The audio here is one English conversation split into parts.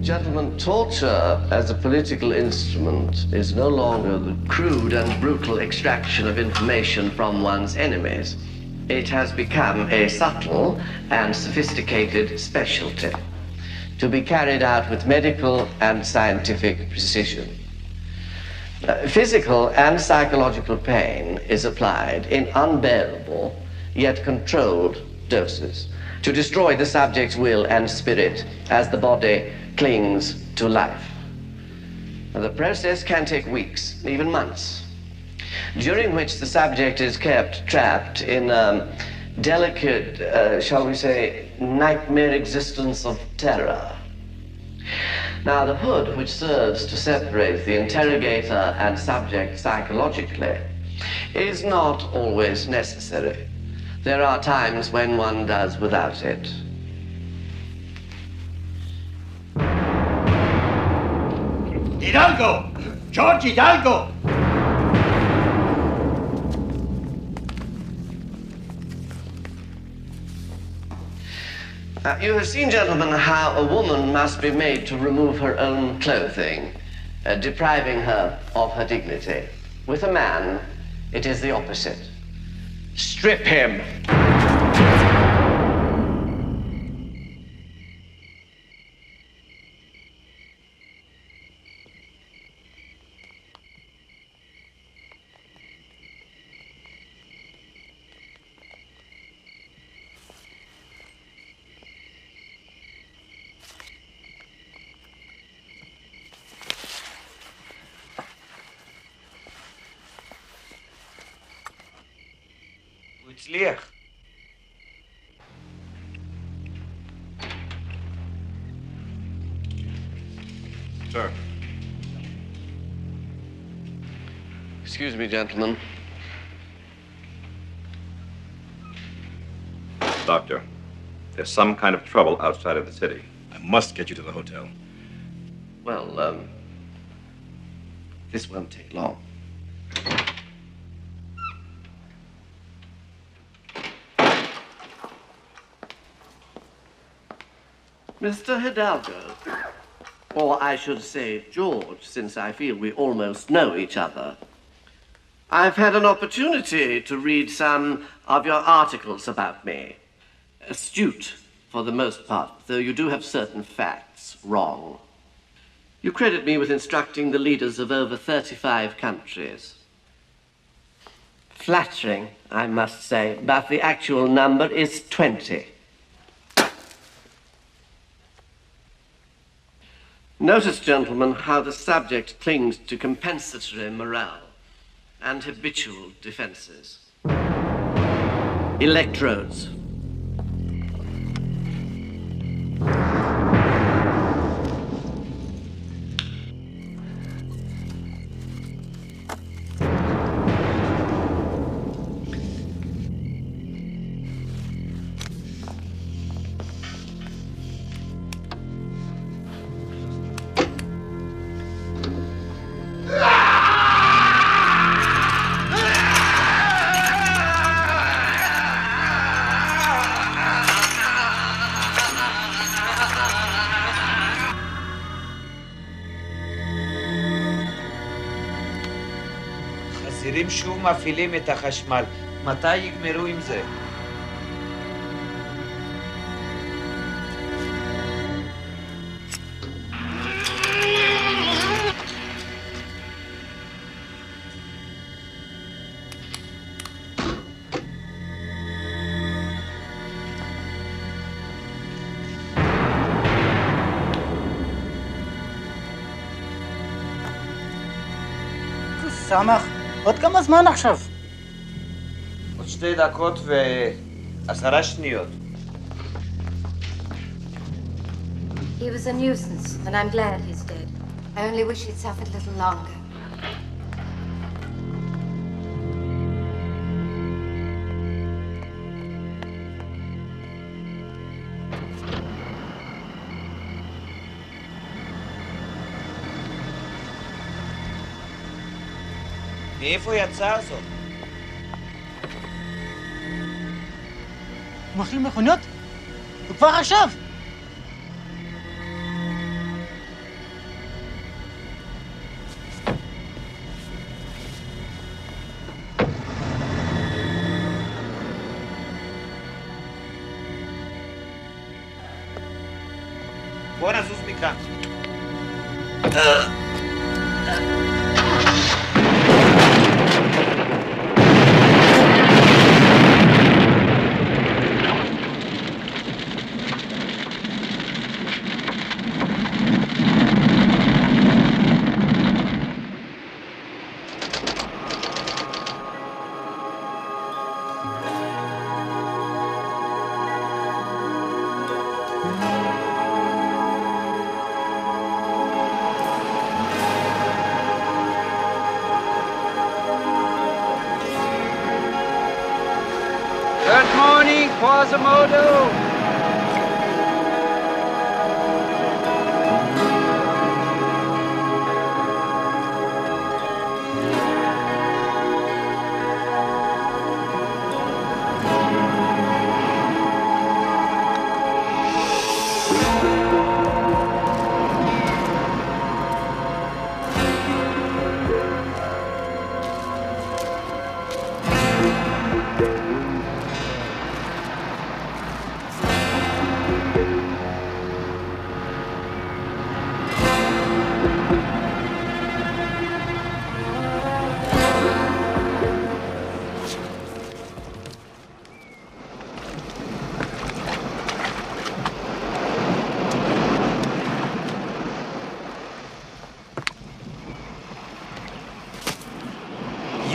Gentlemen, torture as a political instrument is no longer the crude and brutal extraction of information from one's enemies. It has become a subtle and sophisticated specialty to be carried out with medical and scientific precision. Physical and psychological pain is applied in unbearable yet controlled doses to destroy the subject's will and spirit as the body clings to life. The process can take weeks, even months, during which the subject is kept trapped in a delicate, shall we say, nightmare existence of terror. Now, the hood which serves to separate the interrogator and subject psychologically is not always necessary. There are times when one does without it. Hidalgo! George Hidalgo! You have seen, gentlemen, how a woman must be made to remove her own clothing, depriving her of her dignity. With a man, it is the opposite. Strip him! הצליח. Sir. Excuse me, gentlemen. Doctor, there's some kind of trouble outside of the city. I must get you to the hotel. Well, this won't take long. Mr. Hidalgo, or I should say George, since I feel we almost know each other, I've had an opportunity to read some of your articles about me. Astute, for the most part, though you do have certain facts wrong. You credit me with instructing the leaders of over 35 countries. Flattering, I must say, but the actual number is 20. Notice, gentlemen, how the subject clings to compensatory morale and habitual defenses. Electrodes. חזירים שוב מפעילים את החשמל. מתי יגמרו עם זה? סמך, עוד כמה זמן עכשיו? עוד 2 דקות ו10 שניות. He was a nuisance, and I'm glad he's dead. I only wish he'd suffered a little longer. מאיפה יצא זאת? הוא מכיל מכוניות? הוא כבר עכשיו! בוא נזוז מכאן. Good morning, Quasimodo.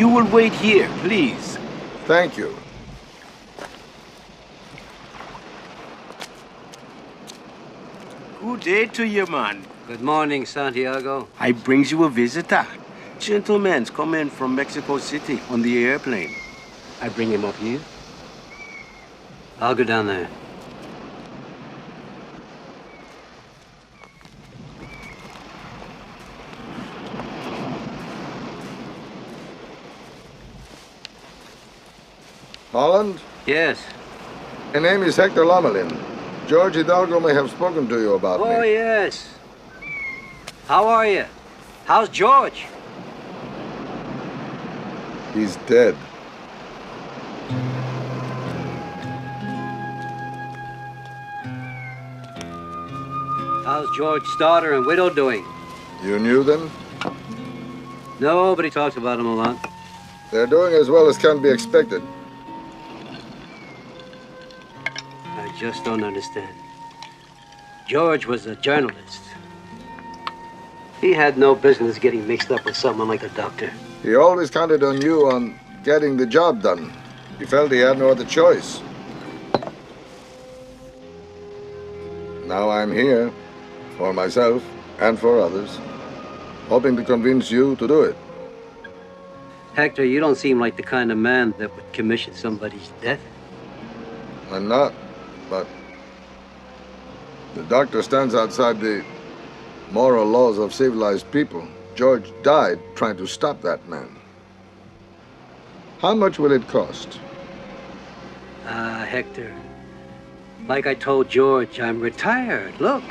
You will wait here, please. Thank you. Good day to you, man. Good morning, Santiago. I brings you a visitor. Gentleman's come in from Mexico City on the airplane. I bring him up here. I'll go down there. Holland? Yes. My name is Hector Lamelin. George Hidalgo may have spoken to you about me. Oh, yes. How are you? How's George? He's dead. How's George's daughter and widow doing? You knew them? Nobody talks about him a lot. They're doing as well as can be expected. I just don't understand. George was a journalist. He had no business getting mixed up with someone like the doctor. He always counted on you on getting the job done. He felt he had no other choice. Now I'm here, for myself and for others, hoping to convince you to do it. Hector, you don't seem like the kind of man that would commission somebody's death. I'm not, but the doctor stands outside the moral laws of civilized people. George died trying to stop that man. How much will it cost? Hector, like I told George, I'm retired. Look.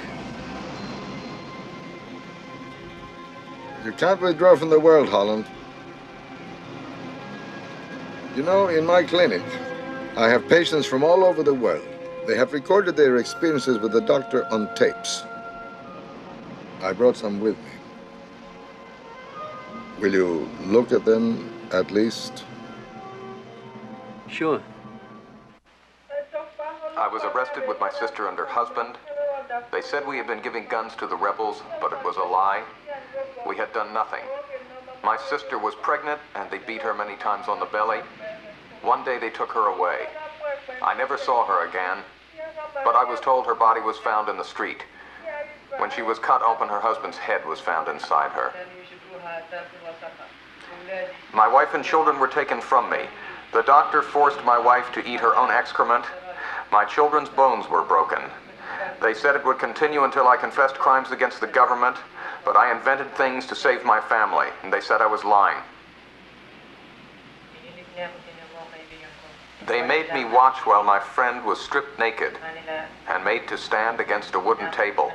You can't withdraw from the world, Holland. You know, in my clinic, I have patients from all over the world. They have recorded their experiences with the doctor on tapes. I brought some with me. Will you look at them, at least? Sure. I was arrested with my sister and her husband. They said we had been giving guns to the rebels, but it was a lie. We had done nothing. My sister was pregnant, and they beat her many times on the belly. One day they took her away. I never saw her again, but I was told her body was found in the street. When she was cut open, her husband's head was found inside her. My wife and children were taken from me. The doctor forced my wife to eat her own excrement. My children's bones were broken. They said it would continue until I confessed crimes against the government, but I invented things to save my family, and they said I was lying. They made me watch while my friend was stripped naked and made to stand against a wooden table.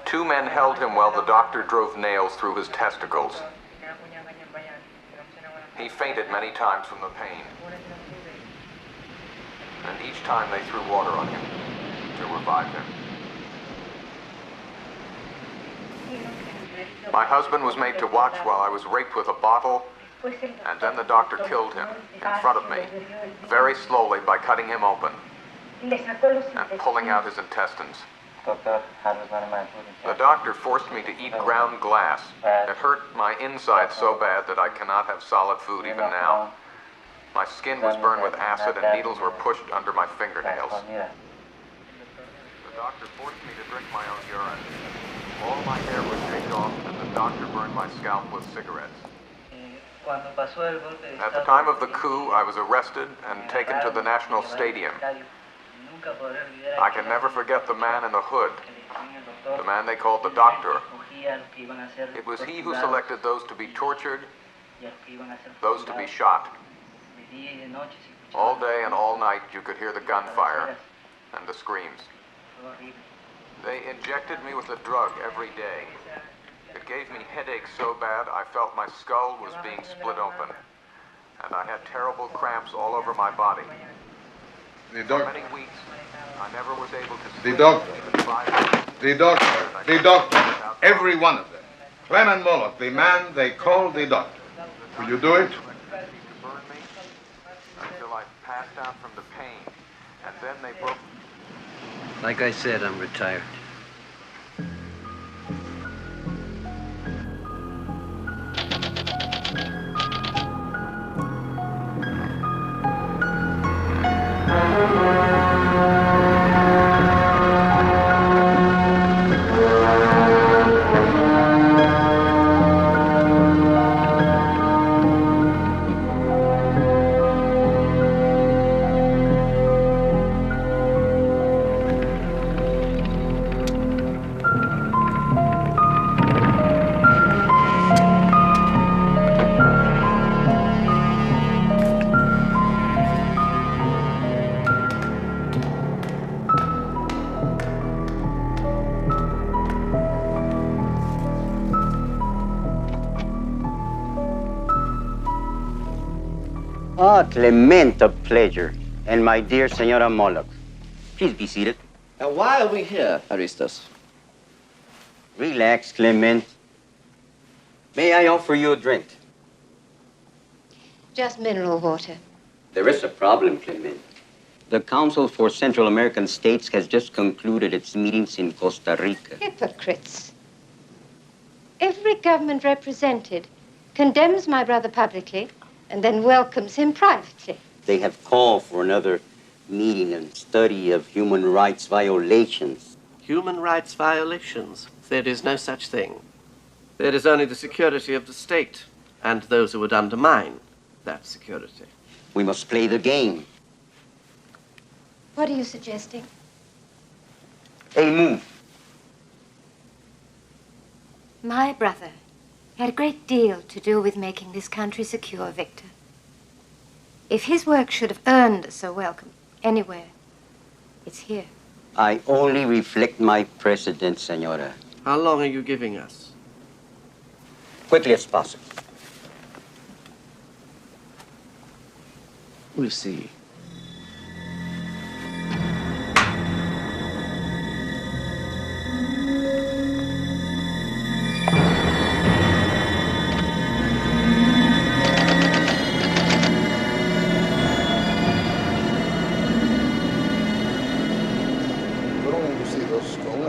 2 men held him while the doctor drove nails through his testicles. He fainted many times from the pain. And each time they threw water on him to revive him. My husband was made to watch while I was raped with a bottle, and then the doctor killed him in front of me, very slowly by cutting him open and pulling out his intestines. The doctor forced me to eat ground glass. It hurt my inside so bad that I cannot have solid food even now. My skin was burned with acid and needles were pushed under my fingernails. The doctor forced me to drink my own urine. All my hair was taped off and the doctor burned my scalp with cigarettes. At the time of the coup, I was arrested and taken to the National Stadium. I can never forget the man in the hood, the man they called the doctor. It was he who selected those to be tortured, those to be shot. All day and all night you could hear the gunfire and the screams. They injected me with a drug every day. It gave me headaches so bad I felt my skull was being split open, and I had terrible cramps all over my body. The For doctor. many weeks, I never was able to The sleep. doctor. Even 5 minutes. The doctor, every one of them. Clement Moloch, the man they call the doctor. Will you do it? To burn me until I passed out from the pain, and then they broke. Like I said, I'm retired. Ah, Clement, a pleasure. And my dear Senora Moloch. Please be seated. Now, why are we here, Aristos? Relax, Clement. May I offer you a drink? Just mineral water. There is a problem, Clement. The Council for Central American States has just concluded its meetings in Costa Rica. Hypocrites. Every government represented condemns my brother publicly and then welcomes him privately. They have called for another meeting and study of human rights violations. Human rights violations? There is no such thing. There is only the security of the state and those who would undermine that security. We must play the game. What are you suggesting? A move. My brother had a great deal to do with making this country secure, Victor. If his work should have earned us a welcome anywhere, it's here. I only reflect my precedent, Senora. How long are you giving us? Quickly as possible. We'll see.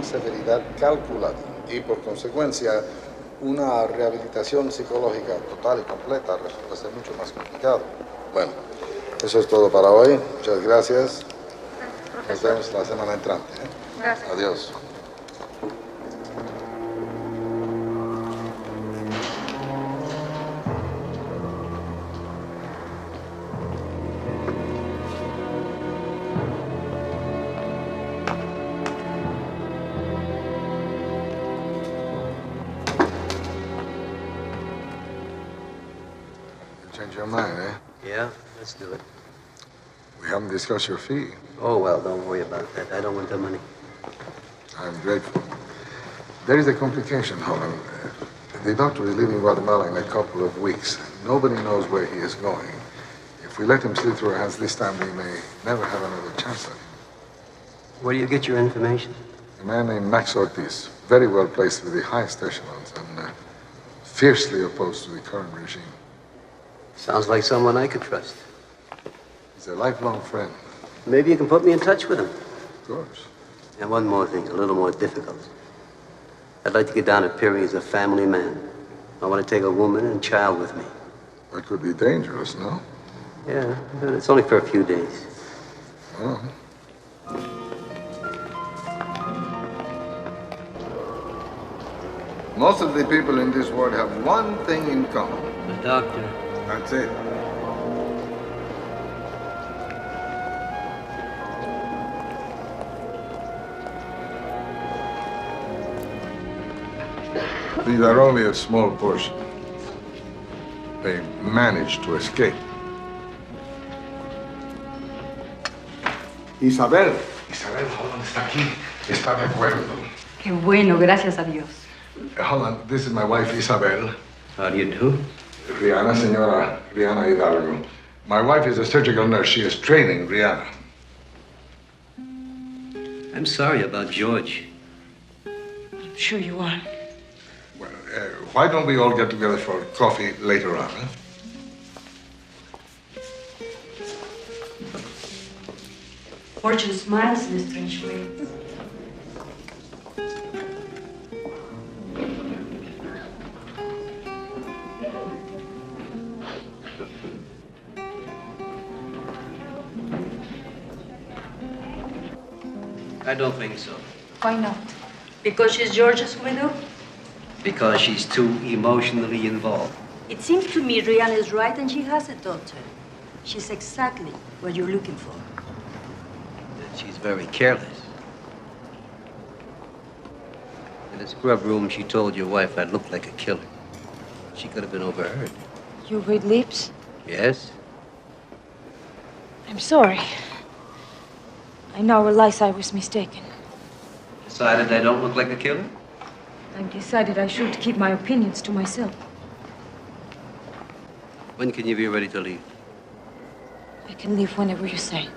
Severidad calculada y por consecuencia una rehabilitación psicológica total y completa resulta ser mucho más complicado. Bueno, eso es todo para hoy. Muchas gracias. Nos vemos la semana entrante. Gracias. Adiós. Change your mind, eh? Yeah, let's do it. We haven't discussed your fee. Oh, well, don't worry about that. I don't want the money. I'm grateful. There is a complication, however. The doctor is leaving Guatemala in a couple of weeks. Nobody knows where he is going. If we let him slip through our hands this time, we may never have another chance at him. Where do you get your information? A man named Max Ortiz. very well placed with the highest echelons and fiercely opposed to the current regime. Sounds like someone I could trust. He's a lifelong friend. Maybe you can put me in touch with him. Of course. And one more thing, a little more difficult. I'd like to get down to Peary as a family man. I want to take a woman and child with me. That could be dangerous, no? Yeah, but it's only for a few days. Well. Most of the people in this world have one thing in common. The doctor. That's it. These are only a small portion. They managed to escape. Isabel, Holland está aquí. Está de acuerdo. Qué bueno, gracias a Dios. Holland, this is my wife, Isabel. How do you do? Rihanna, Senora Rihanna Hidalgo. My wife is a surgical nurse. She is training Rihanna. I'm sorry about George. I'm sure you are. Well, why don't we all get together for coffee later on, huh? Fortune smiles in a strange way. I don't think so. Why not? Because she's George's widow? Because she's too emotionally involved. It seems to me Rihanna is right and she has a daughter. She's exactly what you're looking for. And she's very careless. In the scrub room, she told your wife I looked like a killer. She could have been overheard. You read lips? Yes? I'm sorry. I now realize I was mistaken. Decided I don't look like a killer? I've decided I should keep my opinions to myself. When can you be ready to leave? I can leave whenever you say.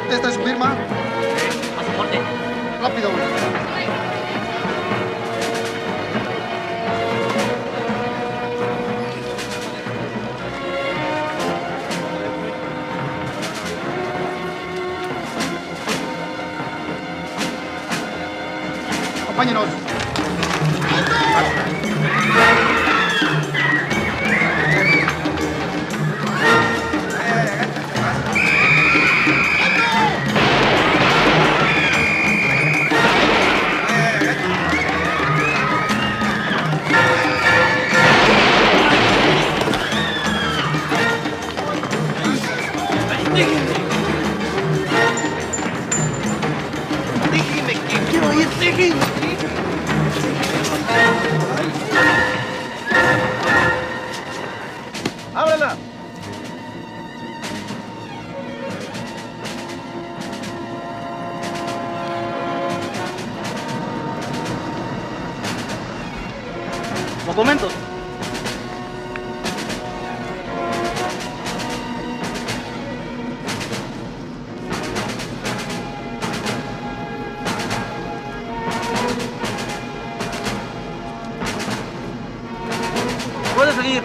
¿Esta es su firma? Pasaporte. Rápido. Acompáñenos. Déjeme que quiero ir, déjeme. ¡Ábrela! Documentos. Puede seguir.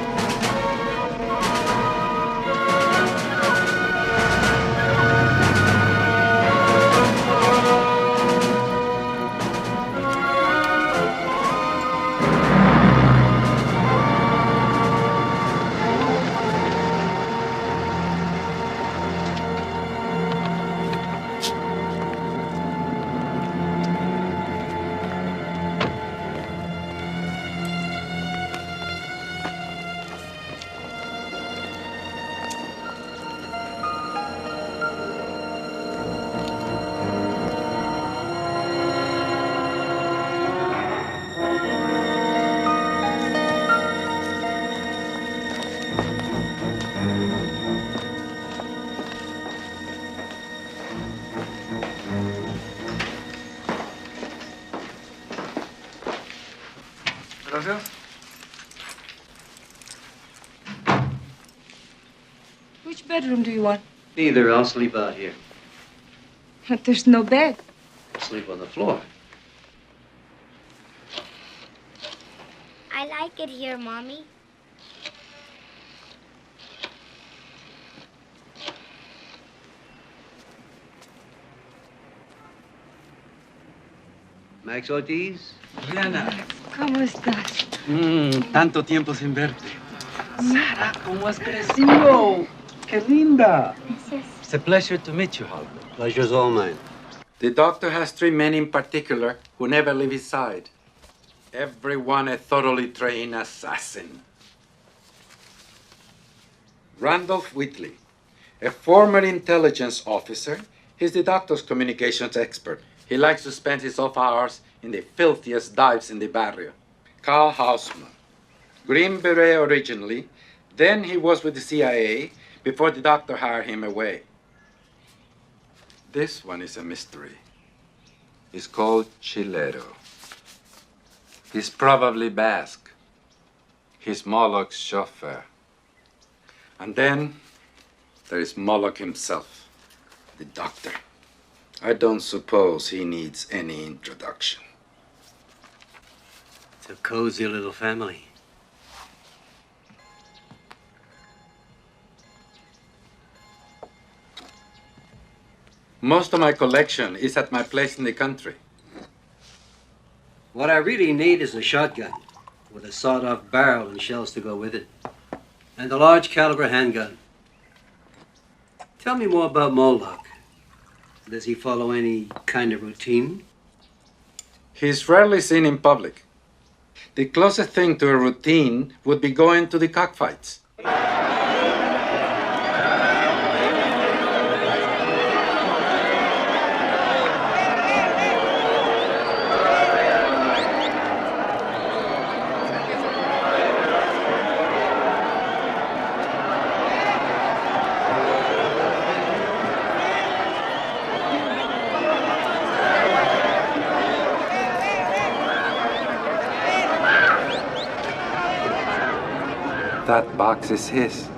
Gracias. Which bedroom do you want? Neither. I'll sleep out here. But there's no bed. I'll sleep on the floor. I like it here, Mommy. Max Ortiz? Rihanna. ¿Cómo estás? Tanto tiempo sin verte. Sara, ¿cómo has crecido? ¡Qué linda! It's a pleasure to meet you, Halbert. Pleasure's all mine. The doctor has 3 men in particular who never leave his side. Everyone a thoroughly trained assassin. Randolph Whitley, a former intelligence officer. He's the doctor's communications expert. He likes to spend his off hours in the filthiest dives in the barrio. Carl Hausman, Green Beret originally, then he was with the CIA before the doctor hired him away. This one is a mystery. He's called Chilero. He's probably Basque. He's Moloch's chauffeur. And then there is Moloch himself, the doctor. I don't suppose he needs any introduction. It's a cozy little family. Most of my collection is at my place in the country. What I really need is a shotgun with a sawed-off barrel and shells to go with it. And a large caliber handgun. Tell me more about Moloch. Does he follow any kind of routine? He's rarely seen in public. The closest thing to a routine would be going to the cockfights. That box is his.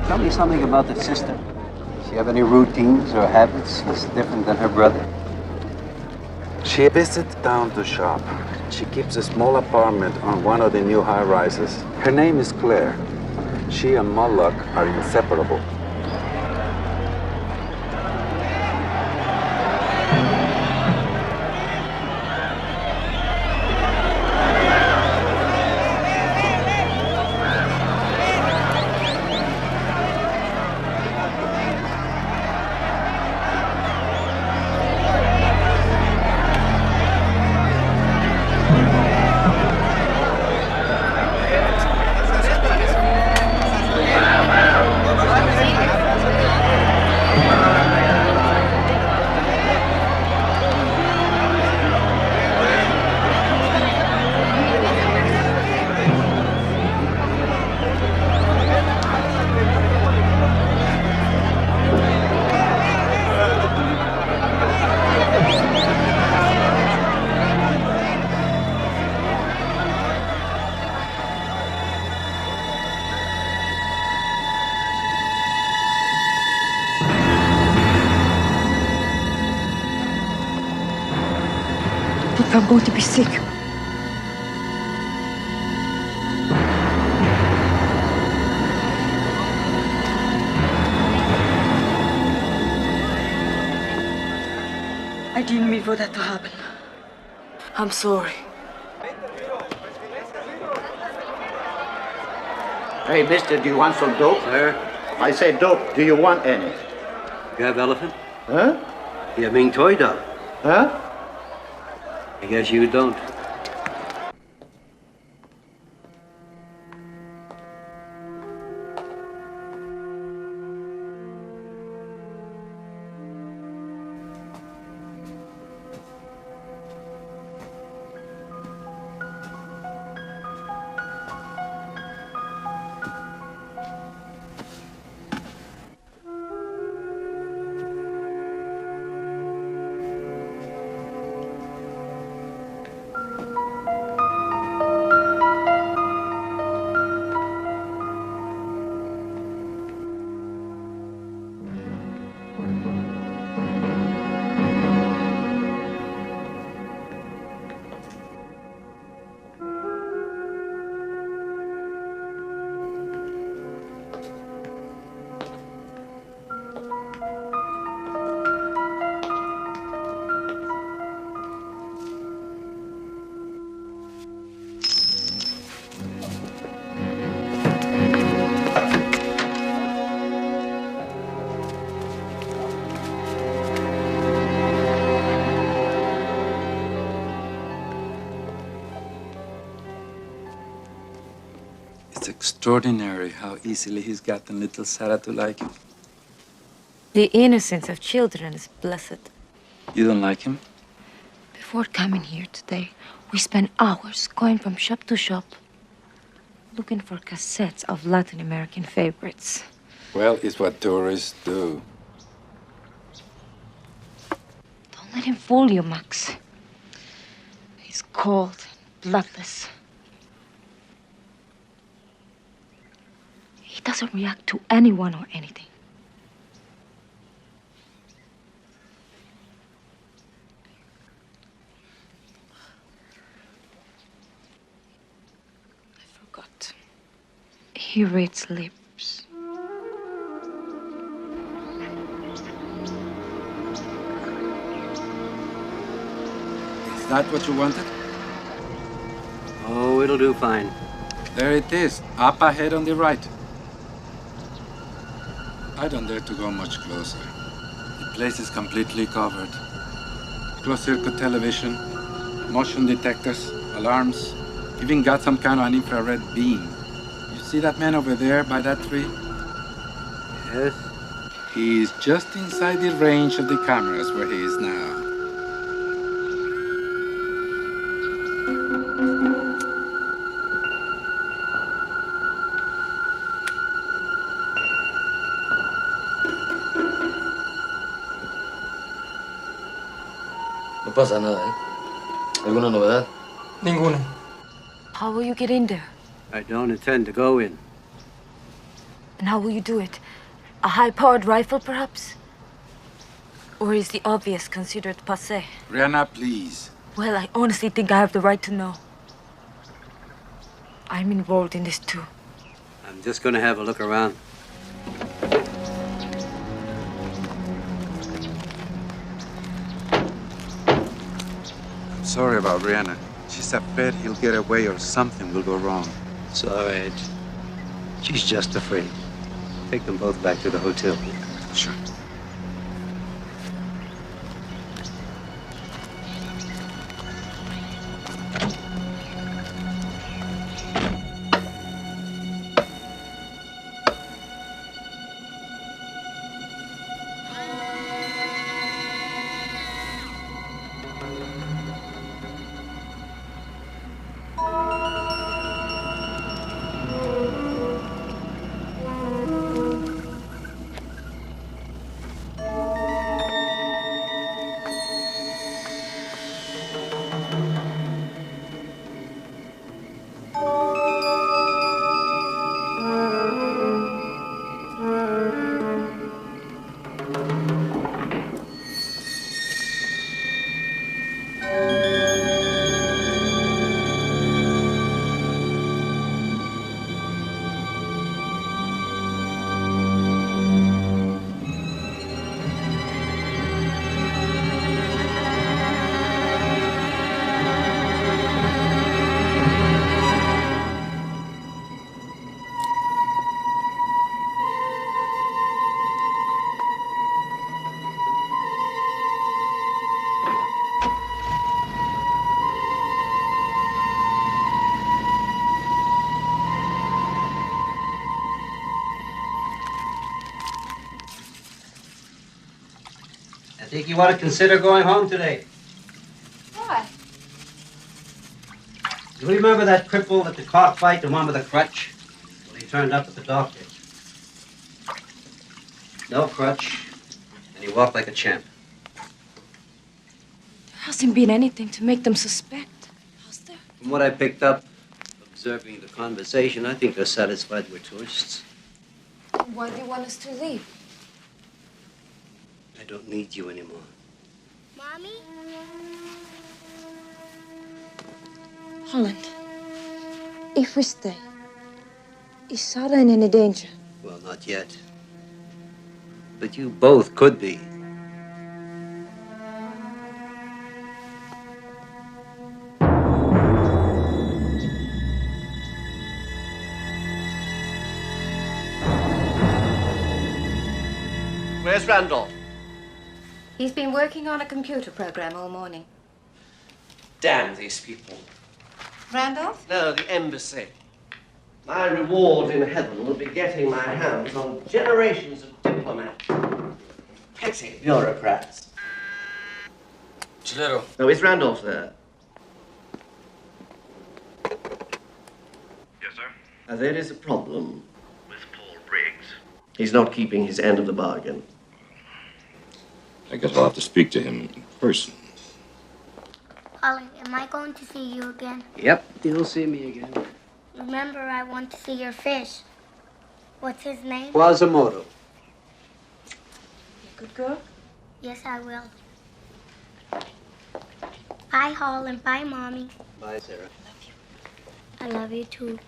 Tell me something about the sister. Does she have any routines or habits that's different than her brother? She visits town to shop. She keeps a small apartment on one of the new high-rises. Her name is Claire. She and Moloch are inseparable. I'm going to be sick. I didn't mean for that to happen. I'm sorry. Hey, mister, do you want some dope? Sir? I say dope. Do you want any? You have elephant? Huh? You mean toy dog? Huh? I guess you don't. It's extraordinary how easily he's gotten little Sarah to like him. The innocence of children is blessed. You don't like him? Before coming here today, we spent hours going from shop to shop, looking for cassettes of Latin American favorites. Well, it's what tourists do. Don't let him fool you, Max. He's cold, bloodless. He doesn't react to anyone or anything. I forgot. He reads lips. Is that what you wanted? Oh, it'll do fine. There it is, up ahead on the right. I don't dare to go much closer. The place is completely covered. Closed-circuit television, motion detectors, alarms, even got some kind of an infrared beam. You see that man over there by that tree? Yes. He's just inside the range of the cameras where he is now. No pasa nada, ¿eh? ¿Alguna novedad? Ninguna. How will you get in there? I don't intend to go in. And how will you do it? A high-powered rifle, perhaps? Or is the obvious considered passé? Rihanna, please. Well, I honestly think I have the right to know. I'm involved in this too. I'm just gonna have a look around. I'm sorry about Rihanna. She's afraid he'll get away or something will go wrong. It's all right. She's just afraid. Take them both back to the hotel. Sure. I think you ought to consider going home today. Why? You remember that cripple at the cockfight, the one with the crutch? Well, he turned up at the doctor. No crutch, and he walked like a champ. There hasn't been anything to make them suspect, has there? From what I picked up, observing the conversation, I think they're satisfied we're tourists. Why do you want us to leave? I don't need you anymore. Mommy? Holland, if we stay, is Sarah in any danger? Well, not yet. But you both could be. Where's Randolph? He's been working on a computer program all morning. Damn these people. Randolph? No, the embassy. My reward in heaven will be getting my hands on generations of diplomats. Petty bureaucrats. Chilero. Oh, is Randolph there? Yes, sir? There is a problem with Paul Briggs. He's not keeping his end of the bargain. I guess I'll have to speak to him in person. Holly, am I going to see you again? Yep, you'll see me again. Remember, I want to see your fish. What's his name? Quasimodo. You good girl? Yes, I will. Bye, Hall, and bye, Mommy. Bye, Sarah. I love you, too.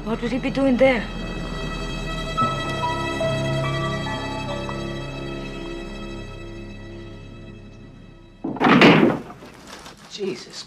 What would he be doing there? Jesus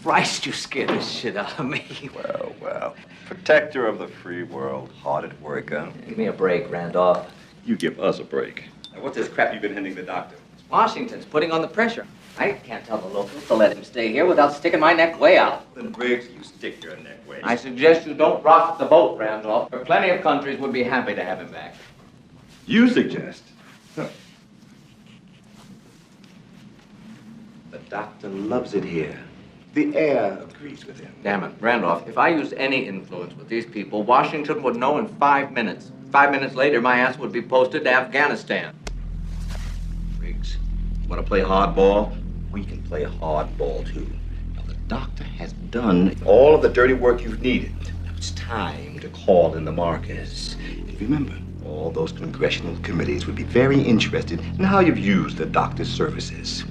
Christ, you scared the shit out of me. Well, well. Protector of the free world. Hard at work, huh? Give me a break, Randolph. You give us a break. Now, what's this crap you've been handing the doctor? Washington's putting on the pressure. I can't tell the locals to let him stay here without sticking my neck way out. Then, Briggs, you stick your neck way. I suggest you don't rock the boat, Randolph. For plenty of countries would be happy to have him back. You suggest? Huh. The doctor loves it here. The air agrees with him. Damn it, Randolph, if I used any influence with these people, Washington would know in 5 minutes. 5 minutes later, my ass would be posted to Afghanistan. Briggs, want to play hardball? We can play hardball, too. Now, the doctor has done all of the dirty work you've needed. Now it's time to call in the markers. And remember, all those congressional committees would be very interested in how you've used the doctor's services.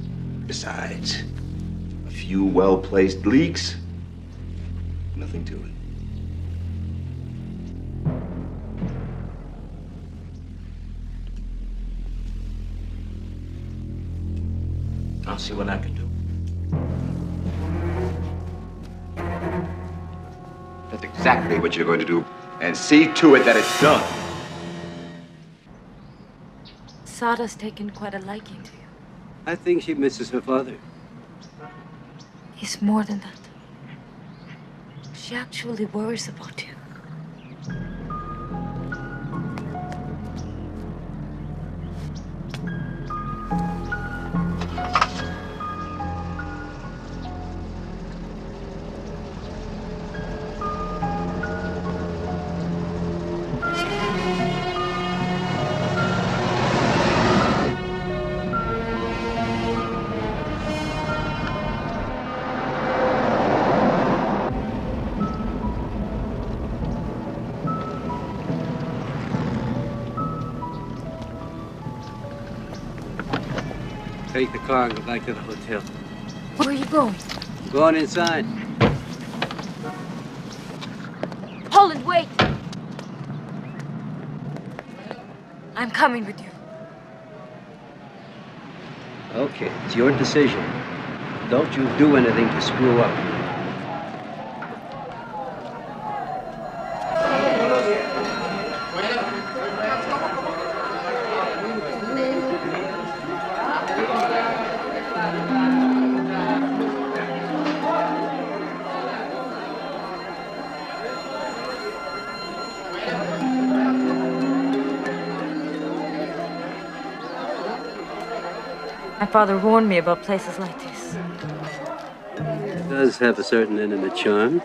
Besides, a few well-placed leaks, nothing to it. I'll see what I can do. That's exactly what you're going to do. And see to it that it's done. Sada's taken quite a liking to you. I think she misses her father. It's more than that. She actually worries about you. Take the car and go back to the hotel. Where are you going? I'm going inside. Holland, wait! I'm coming with you. Okay, it's your decision. Don't you do anything to screw up. My father warned me about places like this. It does have a certain intimate charm.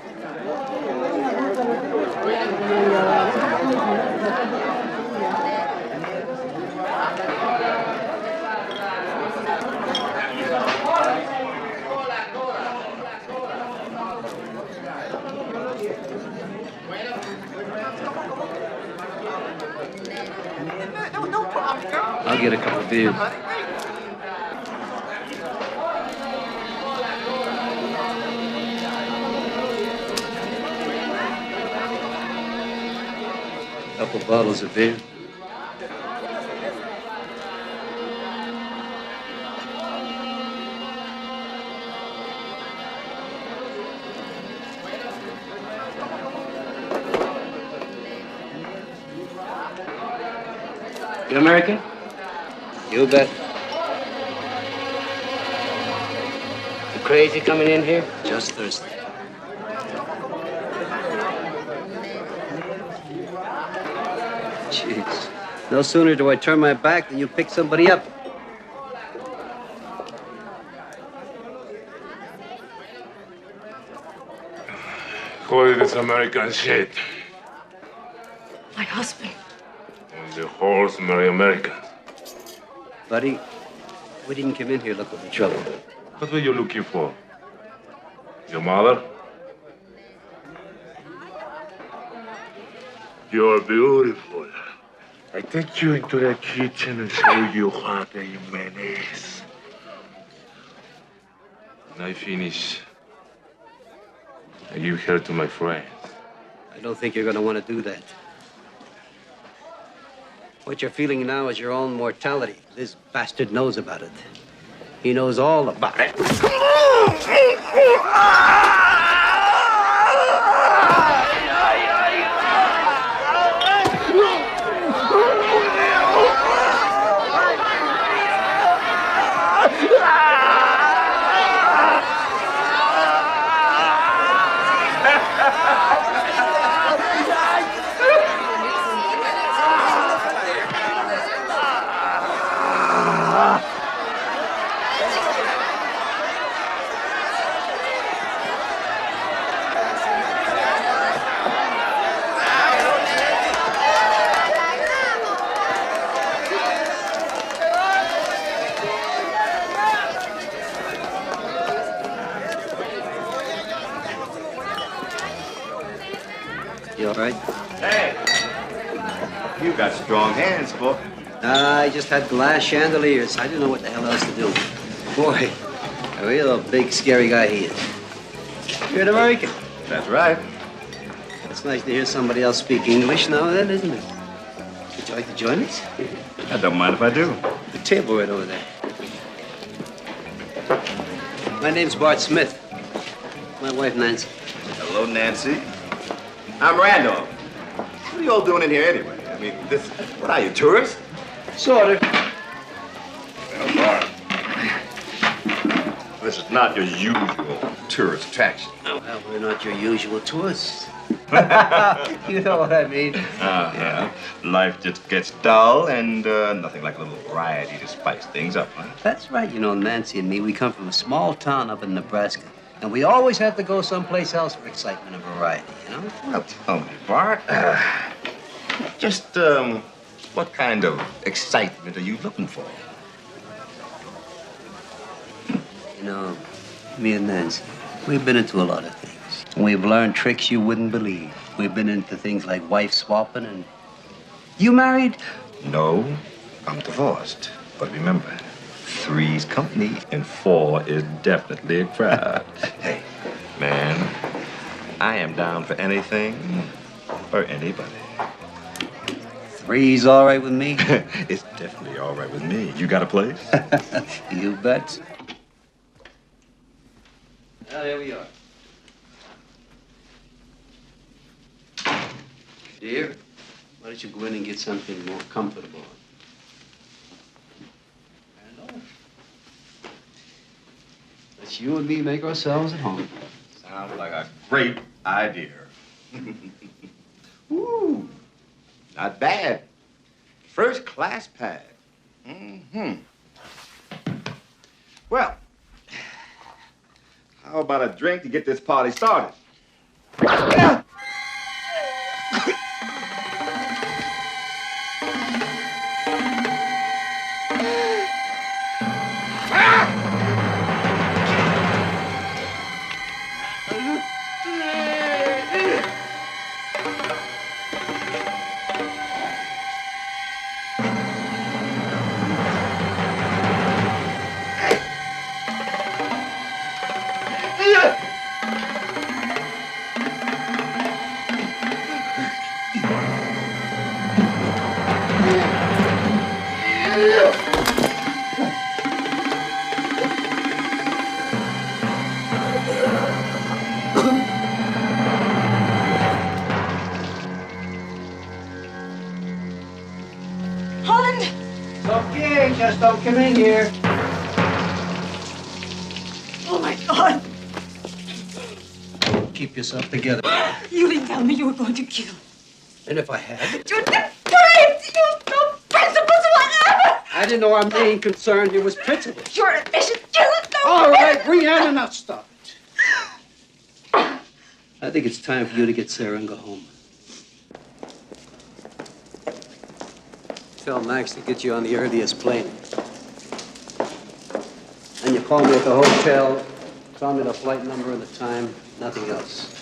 I'll get a couple of beers. Couple bottles of beer. You American? You bet. You crazy coming in here? Just thirsty. Jeez. No sooner do I turn my back than you pick somebody up. What is this American shit? My husband. The horse marry Americans. Buddy, we didn't come in here looking for trouble. What were you looking for? Your mother? You're beautiful. I take you into the kitchen and show you what a man is. When I finish, I give her to my friends. I don't think you're going to want to do that. What you're feeling now is your own mortality. This bastard knows about it. He knows all about it. You all right? Hey! You got strong hands, boy. I just had glass chandeliers. I didn't know what the hell else to do. Boy, a real big, scary guy he is. You're an American. That's right. It's nice to hear somebody else speak English now and then, isn't it? Would you like to join us? I don't mind if I do. The table right over there. My name's Bart Smith. My wife, Nancy. Hello, Nancy. I'm Randolph. What are you all doing in here anyway? I mean, what are you, tourists? Sort of. Well, Bart, this is not your usual tourist attraction. Well, we're not your usual tourists. You know what I mean. Yeah. Life just gets dull and nothing like a little variety to spice things up, huh? That's right. You know, Nancy and me, we come from a small town up in Nebraska. And we always have to go someplace else for excitement and variety, you know? Well, tell me, Bart. Just, what kind of excitement are you looking for? You know, me and Nancy, we've been into a lot of things. We've learned tricks you wouldn't believe. We've been into things like wife swapping and... You married? No, I'm divorced. But remember, 3's company and 4 is definitely a crowd. Hey, man, I am down for anything or anybody. 3's all right with me? It's definitely all right with me. You got a place? You bet. Well, here we are. Dear, why don't you go in and get something more comfortable? Let's you and me make ourselves at home. Sounds like a great idea. Ooh, not bad. First class pad. Mm-hmm. Well, How about a drink to get this party started? Holland! It's okay, just don't come in here. Oh my God! Keep yourself together. You didn't tell me you were going to kill. And if I had? You're depraved! You have no principles whatever! I didn't know our main concern here was principle. You're an efficient killer! No All right, Brianna, now stop it. I think it's time for you to get Sarah and go home. Tell Max to get you on the earliest plane. And you call me at the hotel, tell me the flight number and the time, nothing else.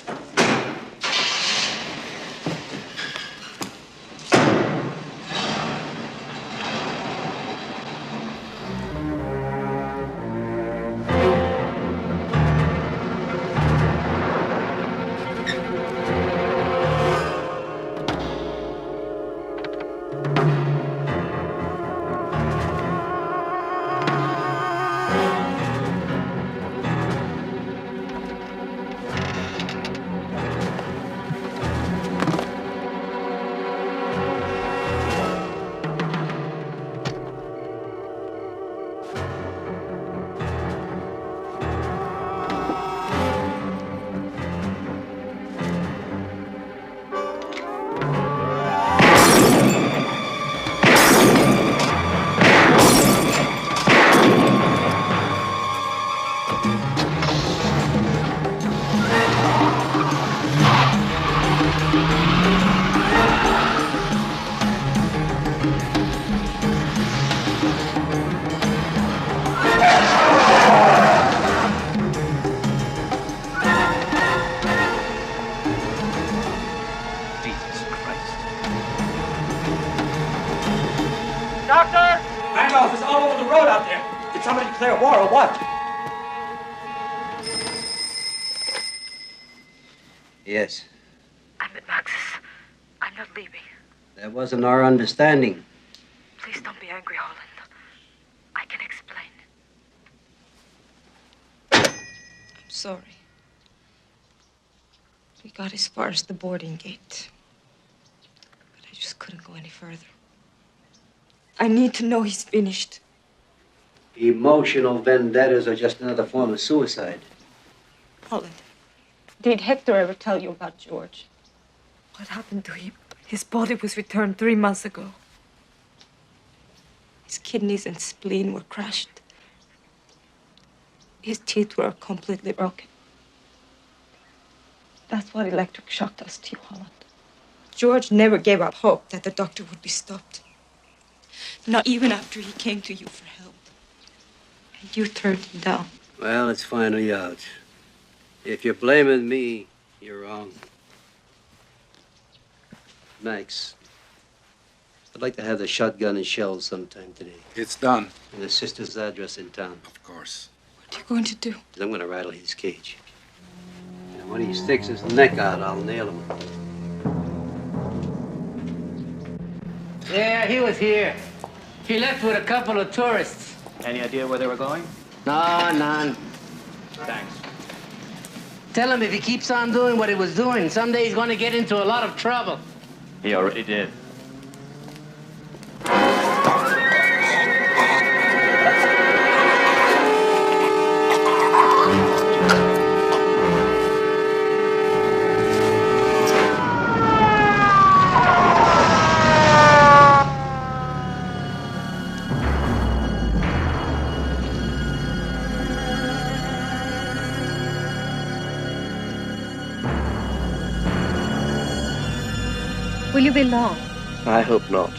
Doctor! Randolph is all over the road out there. Did somebody declare war or what? Yes, I'm at Max's. I'm not leaving. that wasn't our understanding. Please don't be angry, Holland. I can explain. I'm sorry. We got as far as the boarding gate. But I just couldn't go any further. I need to know he's finished. Emotional vendettas are just another form of suicide. Holland, did Hector ever tell you about George? What happened to him? His body was returned 3 months ago. His kidneys and spleen were crushed. His teeth were completely broken. That's what electric shock does to you, Holland. George never gave up hope that the doctor would be stopped. Not even after he came to you for help. And you turned him down. Well, it's finally out. If you're blaming me, you're wrong. Max, I'd like to have the shotgun and shells sometime today. It's done. And the sister's address in town. Of course. What are you going to do? 'Cause I'm going to rattle his cage. And when he sticks his neck out, I'll nail him. Yeah, he was here. He left with a couple of tourists. Any idea where they were going? No, none. Thanks. Tell him if he keeps on doing what he was doing, someday he's going to get into a lot of trouble. He already did. Will you be long? I hope not.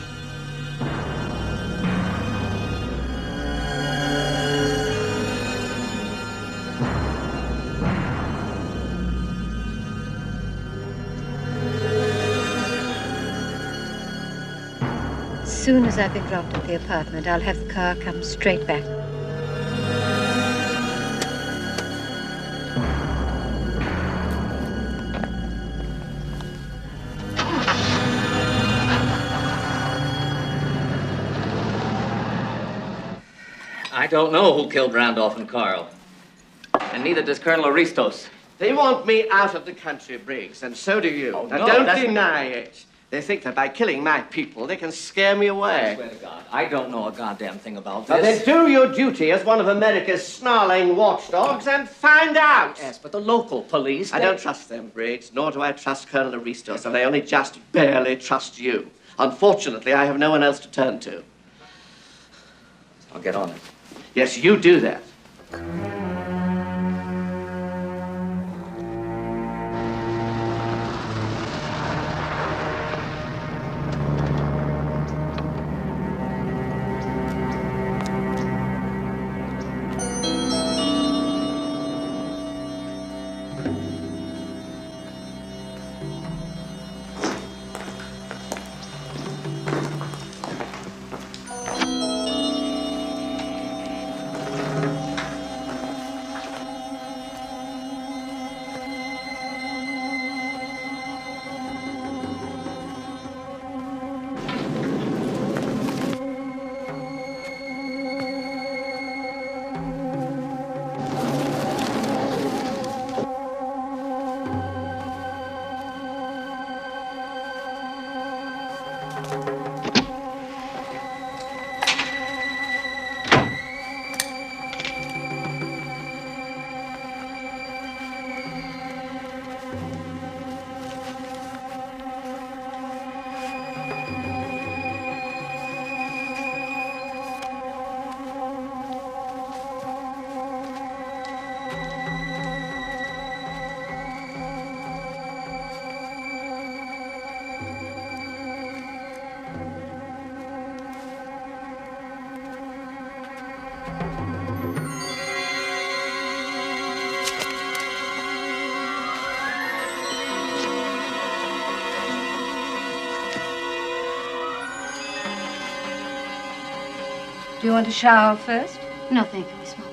As soon as I've been dropped at the apartment, I'll have the car come straight back. I don't know who killed Randolph and Carl. And neither does Colonel Aristos. They want me out of the country, Briggs, and so do you. Oh, now, no, don't that's- deny it. They think that by killing my people, they can scare me away. I swear to God, I don't know a goddamn thing about Now, this. then do your duty as one of America's snarling watchdogs and find out. Yes, but the local police... I don't trust them, Briggs, nor do I trust Colonel Aristos, and I only just barely trust you. Unfortunately, I have no one else to turn to. I'll get on it. Yes, you do that. Do you want a shower first? No, thank you, Miss Monk.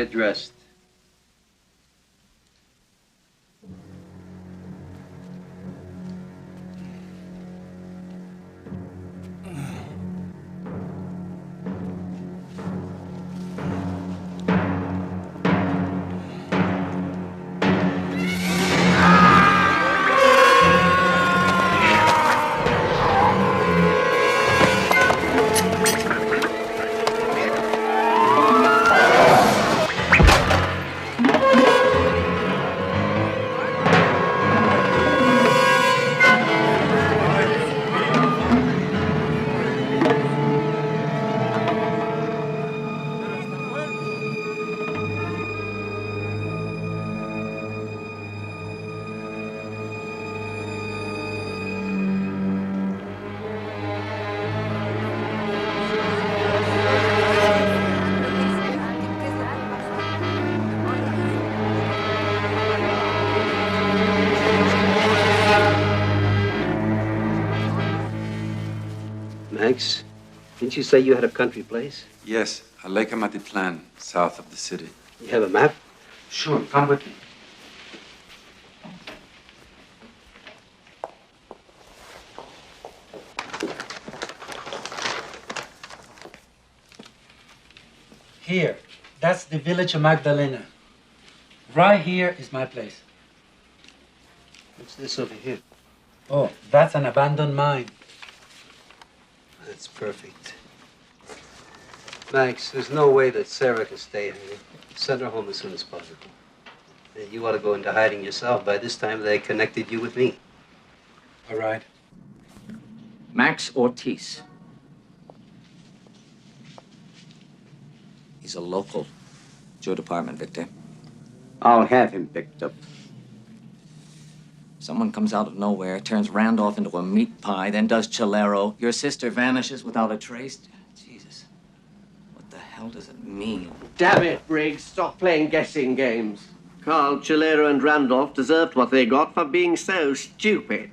get dressed. Max, didn't you say you had a country place? Yes, a Lake Amatitlán, south of the city. You have a map? Sure, come with me. Here, that's the village of Magdalena. Right here is my place. What's this over here? Oh, that's an abandoned mine. That's perfect. Max, there's no way that Sarah can stay here. Send her home as soon as possible. And you ought to go into hiding yourself. By this time, they connected you with me. All right. Max Ortiz. He's a local. It's your department, Victor. I'll have him picked up. Someone comes out of nowhere, turns Randolph into a meat pie, then does Chilero. Your sister vanishes without a trace. Jesus. What the hell does it mean? Damn it, Briggs. Stop playing guessing games. Carl, Chilero, and Randolph deserved what they got for being so stupid.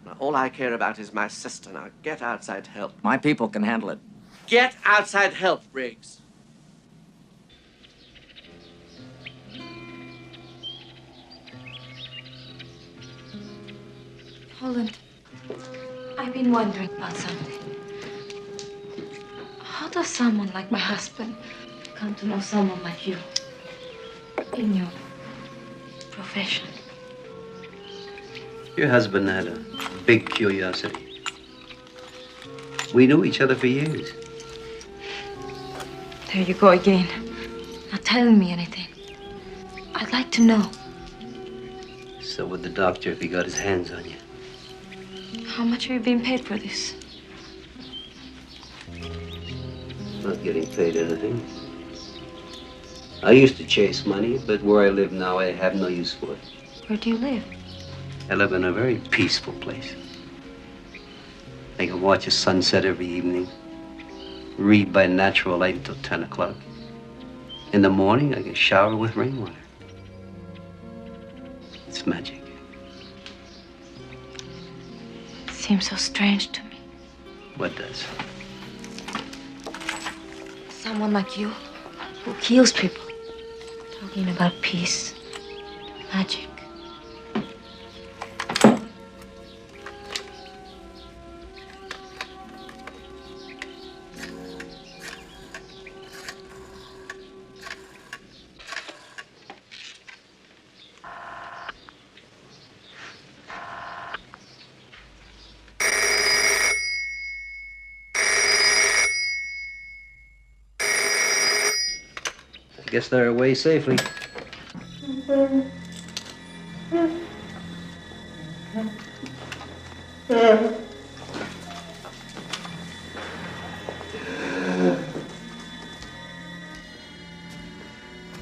Now, all I care about is my sister. Now, get outside help. My people can handle it. Get outside help, Briggs. Holland, I've been wondering about something. How does someone like my husband come to know someone like you in your profession? Your husband had a big curiosity. We knew each other for years. There you go again. Not telling me anything. I'd like to know. So would the doctor if he got his hands on you. How much are you being paid for this? Not getting paid anything. I used to chase money, but where I live now, I have no use for it. Where do you live? I live in a very peaceful place. I can watch a sunset every evening, read by natural light until 10 o'clock. In the morning, I can shower with rainwater. It's magic. Seems so strange to me. What does? Someone like you, who heals people, talking about peace, magic. I guess they're away safely.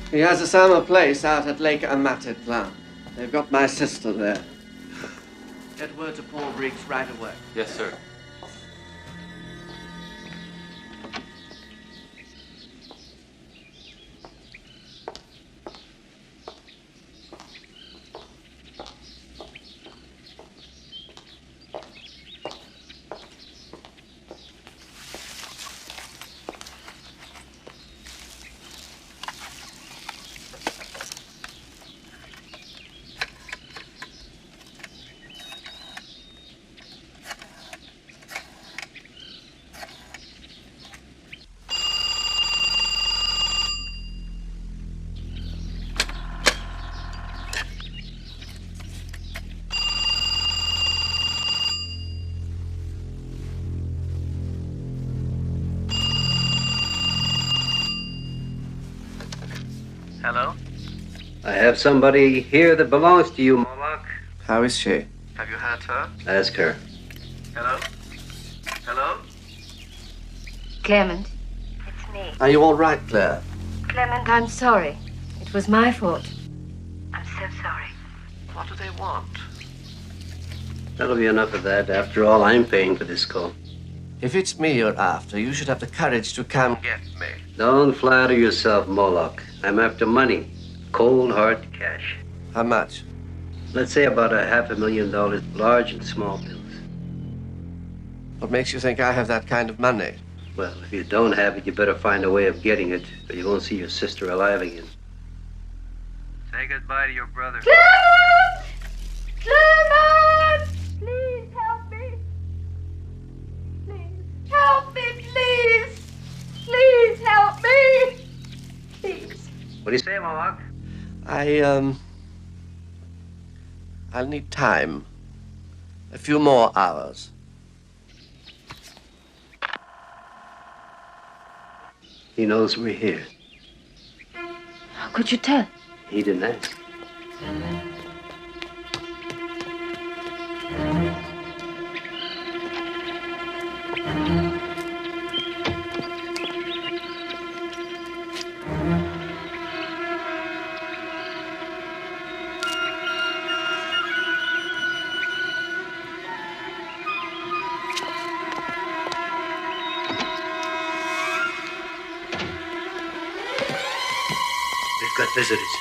He has a summer place out at Lake Amatitlán. They've got my sister there. Get word to Paul Briggs right away. Yes, sir. Hello? I have somebody here that belongs to you, Moloch. How is she? Have you heard her? Ask her. Hello? Hello? Clement, it's me. Are you all right, Claire? Clement, I'm sorry. It was my fault. I'm so sorry. What do they want? That'll be enough of that. After all, I'm paying for this call. If it's me you're after, you should have the courage to come get me. Don't flatter yourself, Moloch. I'm after money. Cold, hard cash. How much? Let's say about $500,000, large and small bills. What makes you think I have that kind of money? Well, if you don't have it, you better find a way of getting it, or you won't see your sister alive again. Say goodbye to your brother. Clement! Clement! Please help me. Please help me, please. Please help me. Please. What do you say, Moloch? I'll need time. A few more hours. He knows we're here. How could you tell? He didn't ask. We've got visitors.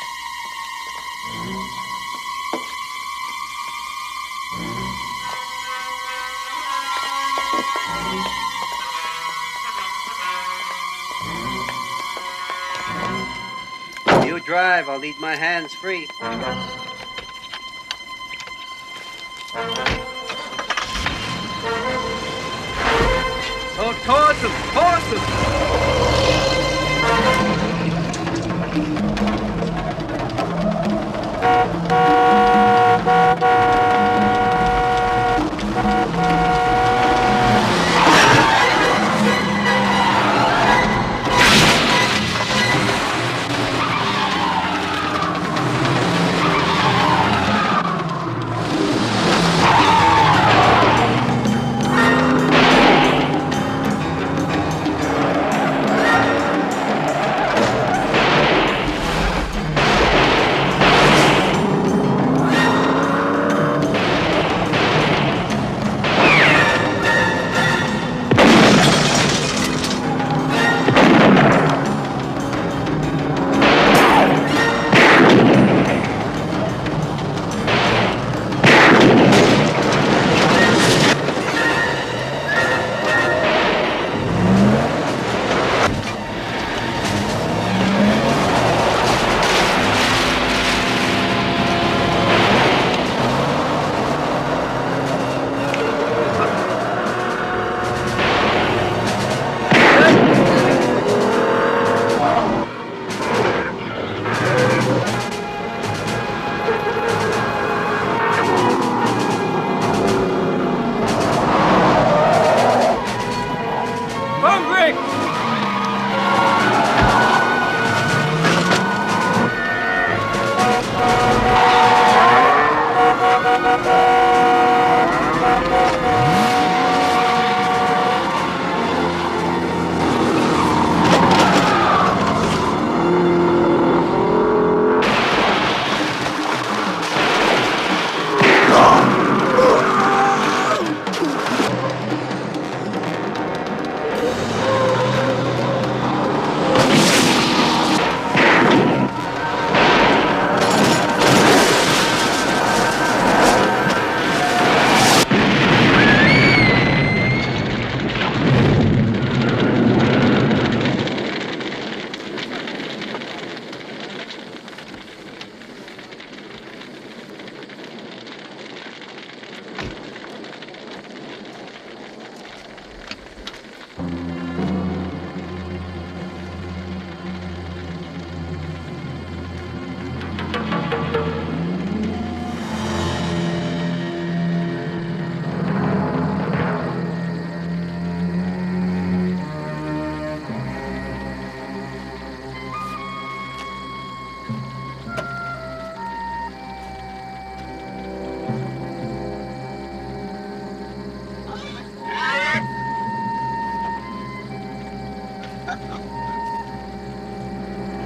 You drive, I'll leave my hands free. Oh, towards them! Towards them!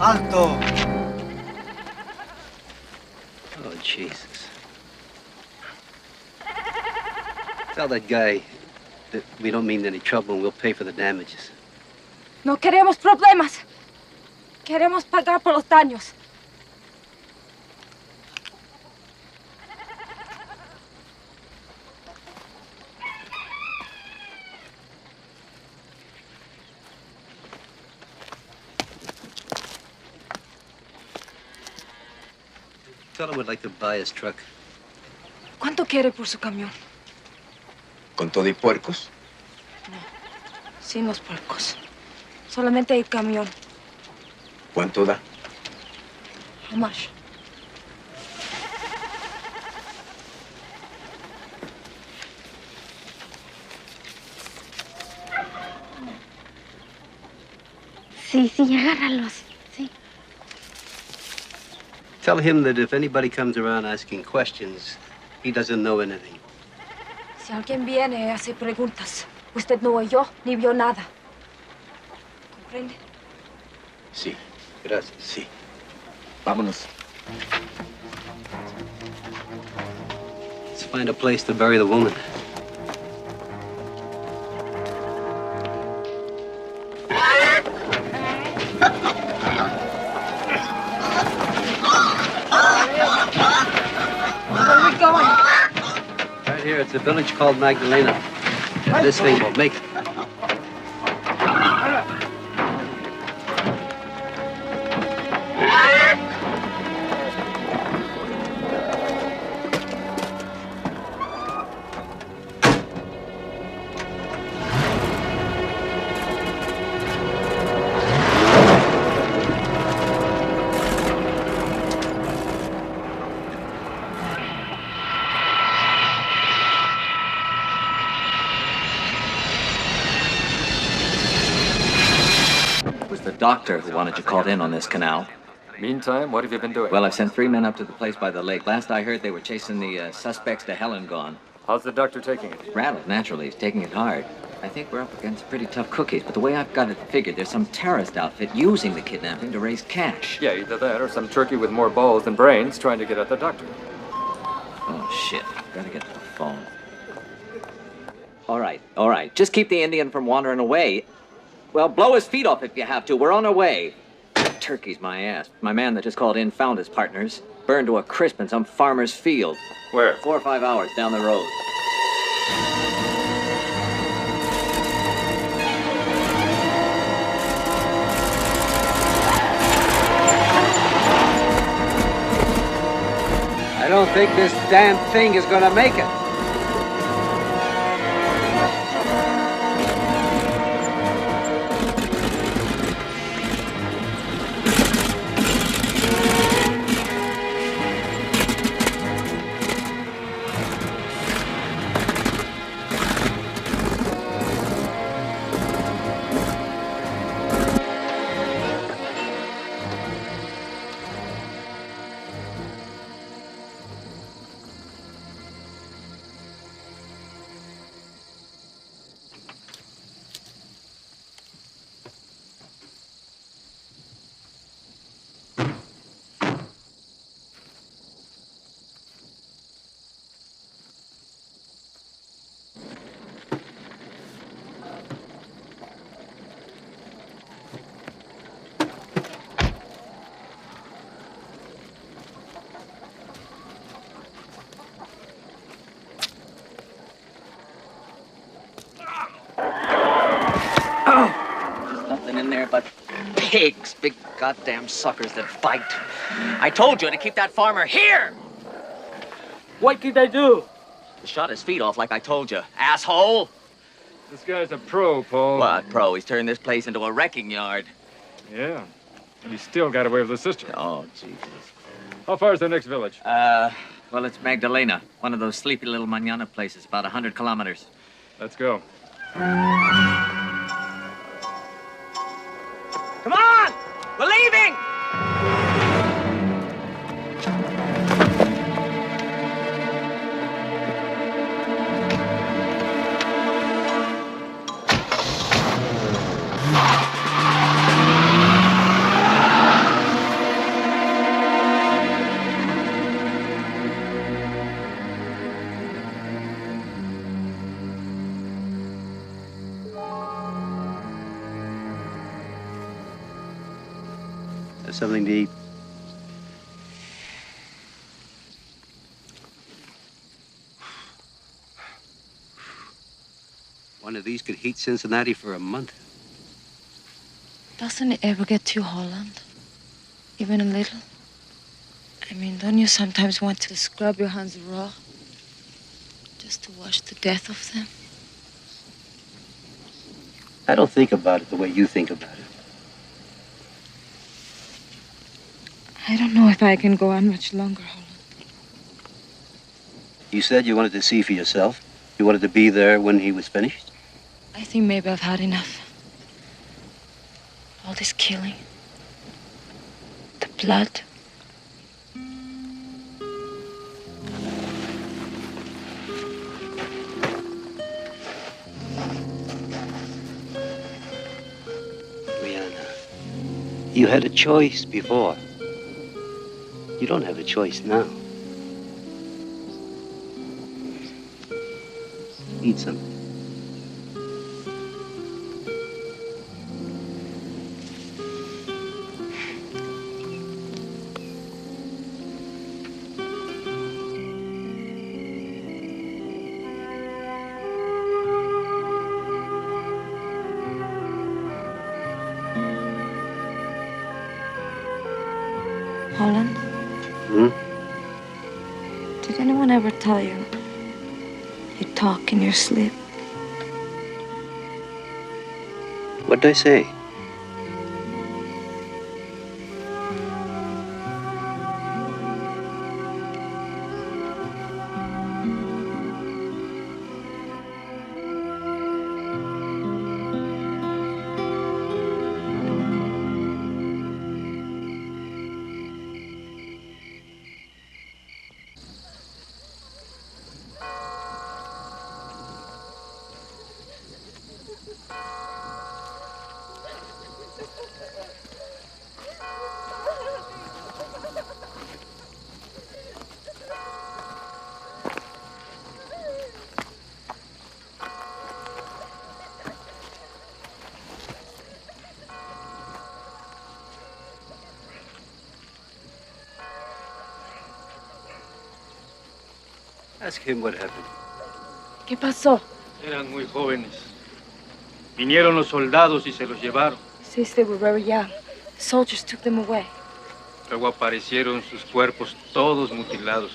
Alto! Oh, Jesus. Tell that guy that we don't mean any trouble and we'll pay for the damages. No queremos problemas. Queremos pagar por los daños. Tell him we'd like to buy his truck. ¿Cuánto quiere por su camión? ¿Con todo y puercos? Sin los puercos. Solamente el camión. ¿Cuánto da? How much? Sí, sí, agárralos. Sí. Tell him that if anybody comes around asking questions, he doesn't know anything. Si alguien viene y hace preguntas, usted no oyó ni vio nada. ¿Comprende? Sí. Gracias. Sí. Vámonos. Let's find a place to bury the woman. Where are we going? Right here, it's a village called Magdalena. This thing will make it. Doctor who wanted you called in on this canal. Meantime, what have you been doing? Well, I've sent 3 men up to the place by the lake. Last I heard, they were chasing the suspects to hell and gone. How's the doctor taking it? Rattled, naturally. He's taking it hard. I think we're up against pretty tough cookies, but the way I've got it figured, there's some terrorist outfit using the kidnapping to raise cash. Yeah, either that or some turkey with more balls than brains trying to get at the doctor. Oh, shit. Gotta get to the phone. All right. Just keep the Indian from wandering away. Well, blow his feet off if you have to. We're on our way. Turkey's my ass. My man that just called in found his partners. Burned to a crisp in some farmer's field. Where? 4 or 5 hours down the road. I don't think this damn thing is gonna make it. Nothing in there but pigs, big goddamn suckers that fight. I told you to keep that farmer here! What did I do? Shot his feet off like I told you, asshole! This guy's a pro, Paul. What pro? He's turned this place into a wrecking yard. Yeah. And he still got away with his sister. Oh, Jesus. How far is the next village? Well, it's Magdalena. One of those sleepy little manana places, about 100 kilometers. Let's go. Come on! We're leaving! Have something to eat. One of these could heat Cincinnati for a month. Doesn't it ever get to you, Holland? Even a little? I mean, don't you sometimes want to scrub your hands raw? Just to wash the death of them? I don't think about it the way you think about it. I don't know if I can go on much longer, Holland. You said you wanted to see for yourself. You wanted to be there when he was finished? I think maybe I've had enough. All this killing. The blood. You had a choice before. You don't have a choice now. Eat something. Holland? Did anyone ever tell you you talk in your sleep? What'd I say? Ask him what happened. ¿Qué pasó? Eran muy jóvenes. Vinieron los soldados y se los llevaron. Since they were very young, the soldiers took them away. Luego aparecieron sus cuerpos todos mutilados.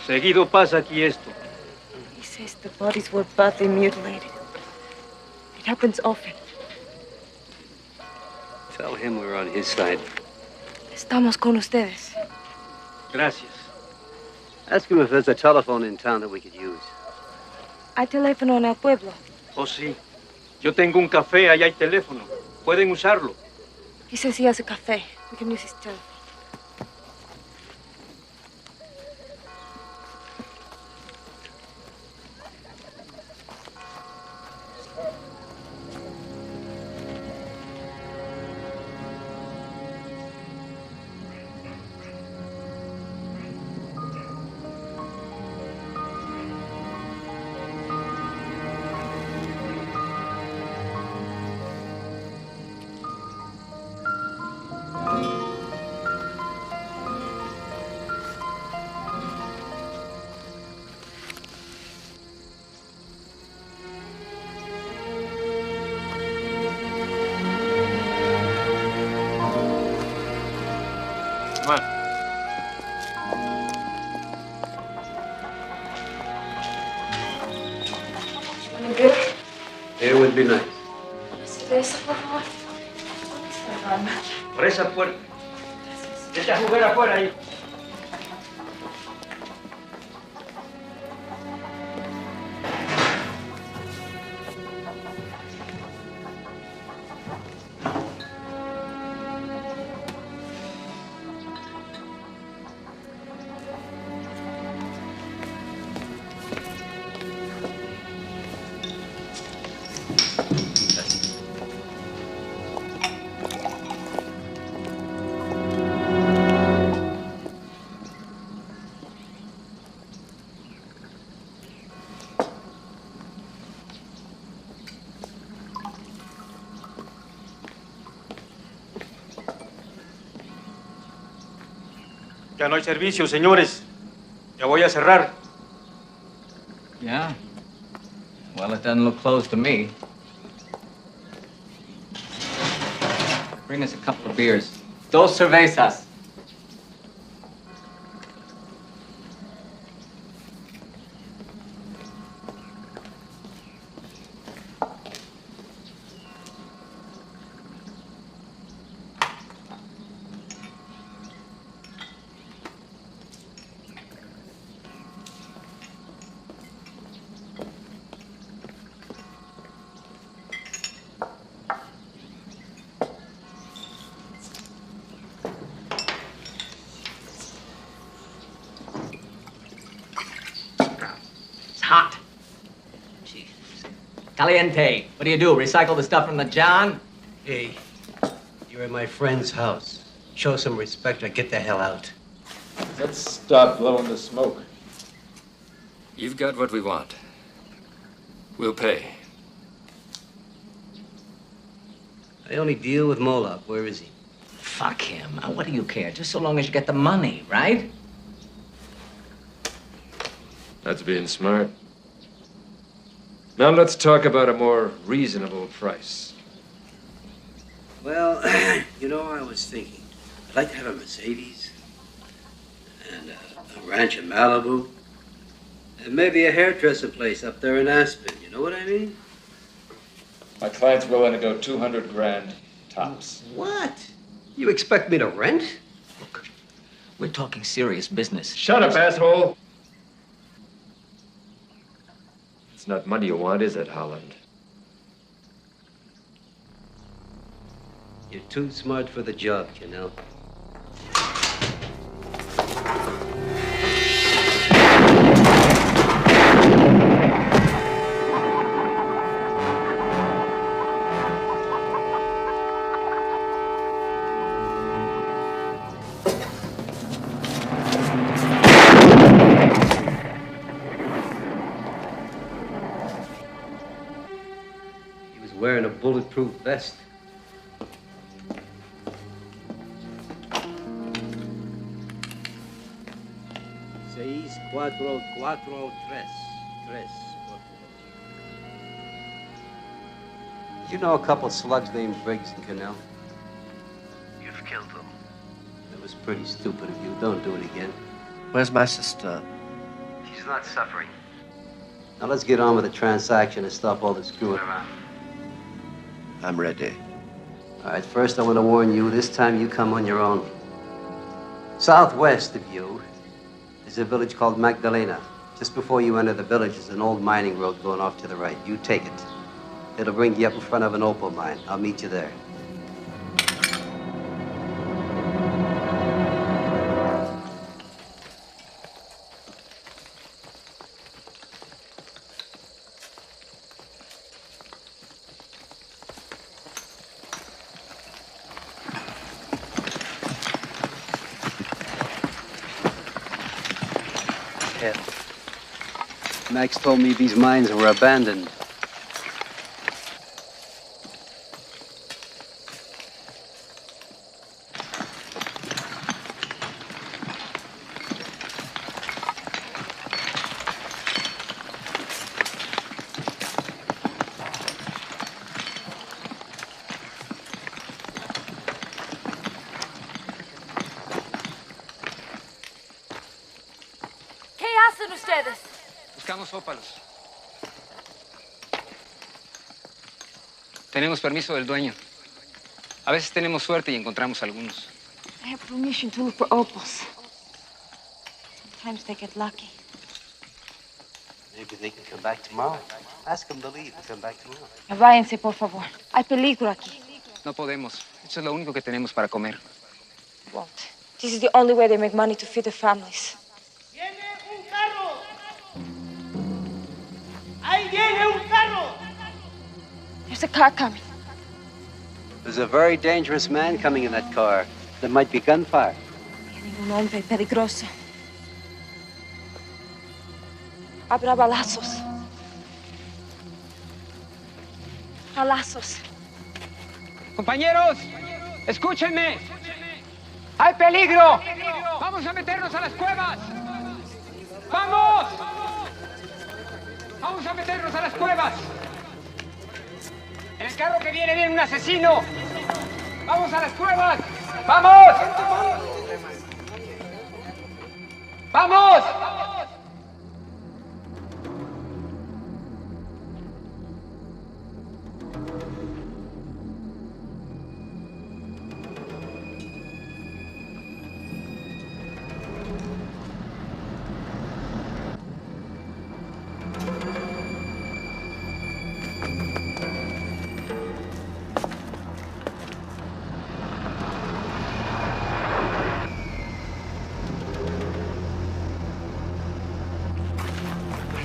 Seguido pasa aquí esto. He says the bodies were badly mutilated. It happens often. Tell him we're on his side. Estamos con ustedes. Gracias. Ask him if there's a telephone in town that we could use. Hay teléfono en el pueblo. Oh, sí. Yo tengo un café, allá hay teléfono. Pueden usarlo. He says he has a cafe. We can use his telephone. Come on. ¿Una beer? It would be nice. Cerveza, por favor. Por esa puerta. Vete a jugar afuera ahí. Ya no hay servicio, señores. Ya voy a cerrar. Yeah? Well, it doesn't look closed to me. Bring us a couple of beers. Dos cervezas. Hot. Jeez. Caliente. What do? Recycle the stuff from the John? Hey, you're at my friend's house. Show some respect or get the hell out. Let's stop blowing the smoke. You've got what we want. We'll pay. I only deal with Moloch. Where is he? Fuck him. What do you care? Just so long as you get the money, right? That's being smart. Now let's talk about a more reasonable price. Well, you know, I was thinking, I'd like to have a Mercedes and a ranch in Malibu and maybe a hairdresser place up there in Aspen. You know what I mean? My client's willing to go 200 grand tops. What? You expect me to rent? Look, we're talking serious business. Shut up, asshole! It's not money you want, is it, Holland? You're too smart for the job, Canel. He was wearing a bulletproof vest. 443. You know a couple slugs named Briggs and Cannell? You've killed them. That was pretty stupid of you. Don't do it again. Where's my sister? She's not suffering. Now let's get on with the transaction and stop all this screwing around. I'm ready. All right, first I want to warn you, this time you come on your own. Southwest of you is a village called Magdalena. Just before you enter the village is an old mining road going off to the right. You take it. It'll bring you up in front of an opal mine. I'll meet you there. Max told me these mines were abandoned. ¿Qué hacen ustedes? Buscamos ópalos. Tenemos permiso del dueño. A veces tenemos suerte y encontramos algunos. I have permission to look for opals. Sometimes they get lucky. Maybe they can come back tomorrow. Ask them to leave and come back tomorrow. Váyanse, por favor. Hay peligro aquí. No podemos. Eso es lo único que tenemos para comer. Walt, this is the only way they make money to feed their families. ¡Ahí viene un carro! There's a car coming. There's a very dangerous man coming in that car. There might be gunfire. Viene un hombre peligroso. Habrá balazos. Balazos. Compañeros, escúchenme. ¡Hay peligro! ¡Vamos a meternos a las cuevas! ¡Vamos! ¡Vamos a meternos a las cuevas! En el carro que viene un asesino. ¡Vamos a las cuevas! ¡Vamos! ¡Vamos!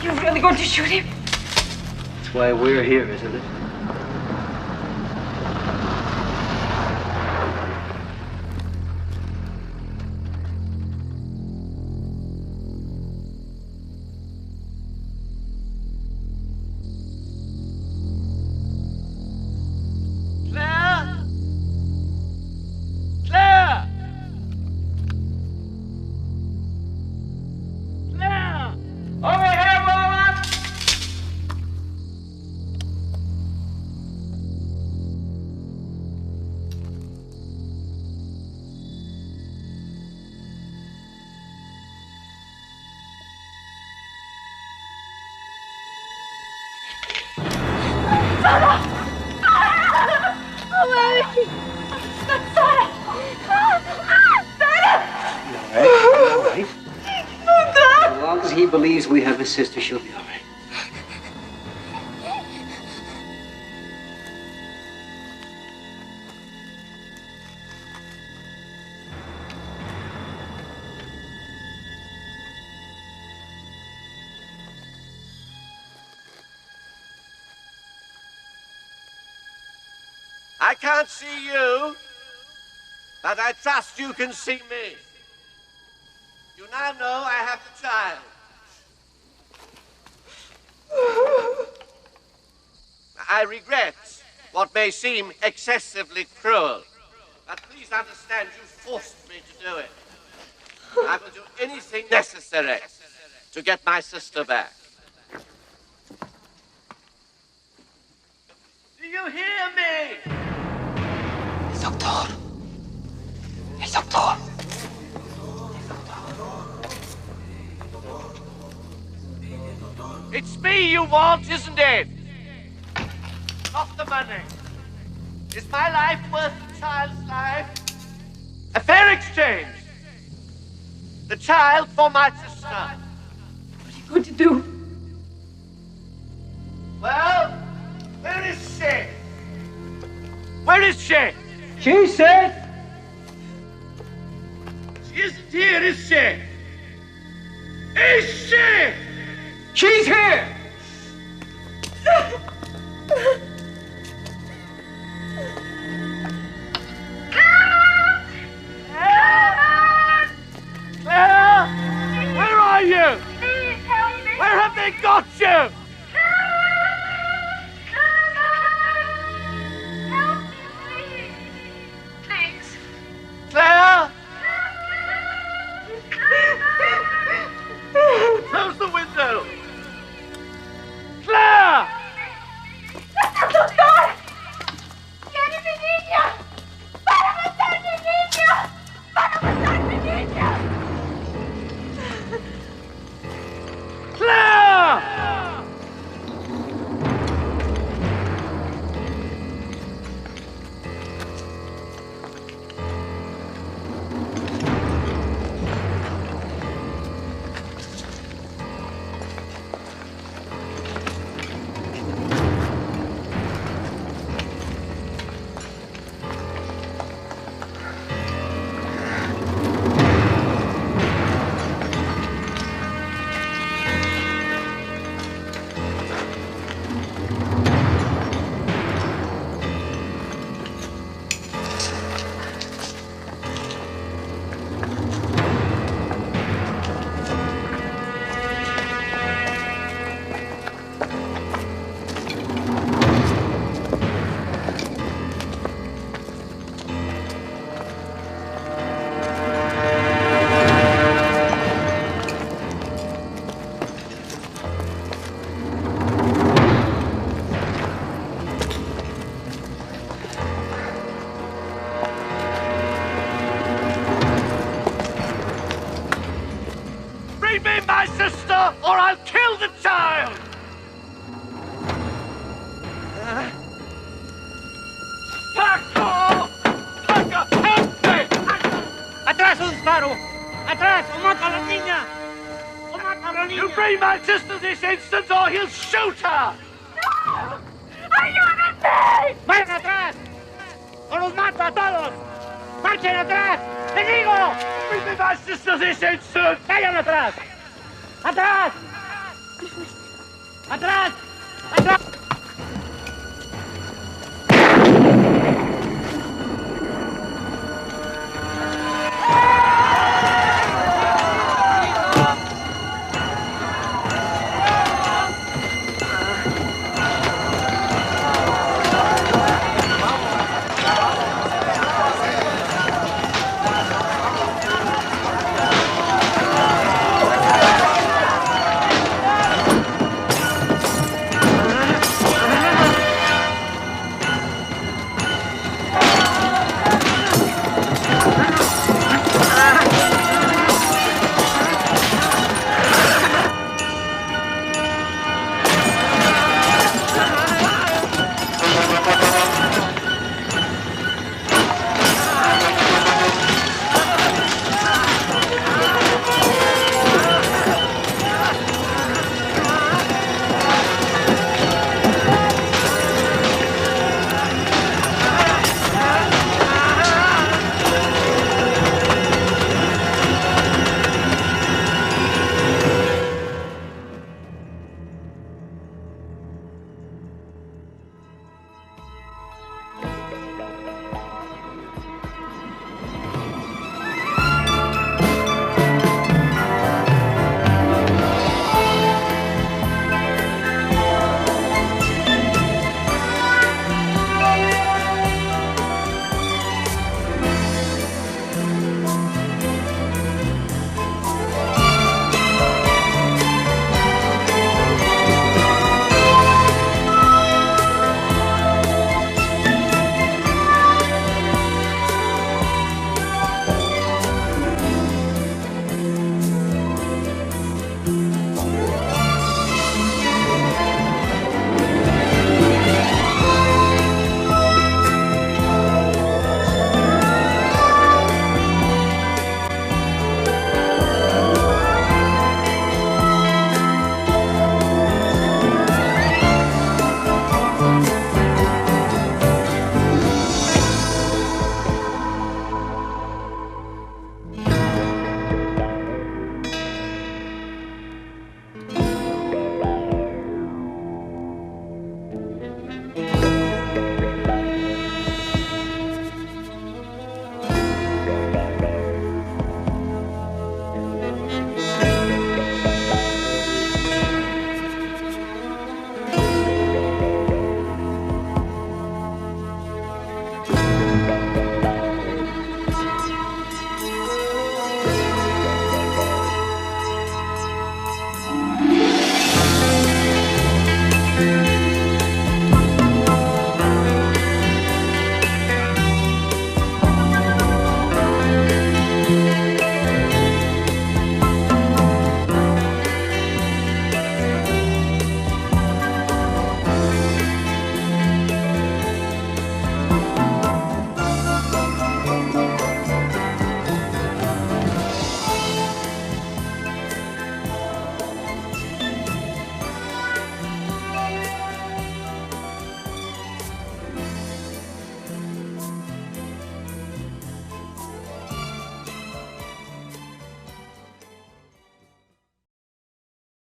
You're really going to shoot him? That's why we're here, isn't it? Claire! Claire! Claire! Over here, woman! Sara! Oh, Mary! Sara! Sara! All right. Oh, God! As long as he believes we have his sister, she'll be all right. I can't see you, but I trust you can see me. You now know I have the child. I regret what may seem excessively cruel, but please understand you forced me to do it. I will do anything necessary to get my sister back. Do you hear me? Doctor. El doctor. It's me you want, isn't it? Not the money. Is my life worth the child's life? A fair exchange. The child for my sister. What are you going to do? Well, where is she? Where is she? She said... She isn't here, is she? Is she? She's here! Claire! Where are you? Please help me! Where have they got you? Help me, please! Please. Claire! Close the window! Claire! here or I'll kill the child! Paco! Paco, help me! ¡Atrás, un disparo! ¡Atrás! ¡O mata a la niña! ¡O mata a la niña! You bring my sister this instant or he'll shoot her! ¡No! ¡Ayúdenme! ¡Vayan atrás! ¡O los mato a todos! ¡Marchen atrás! ¡Les digo! Bring me my sister this instant! ¡Vayan atrás! ¡Atrás! ¡Atrás! ¡Atrás!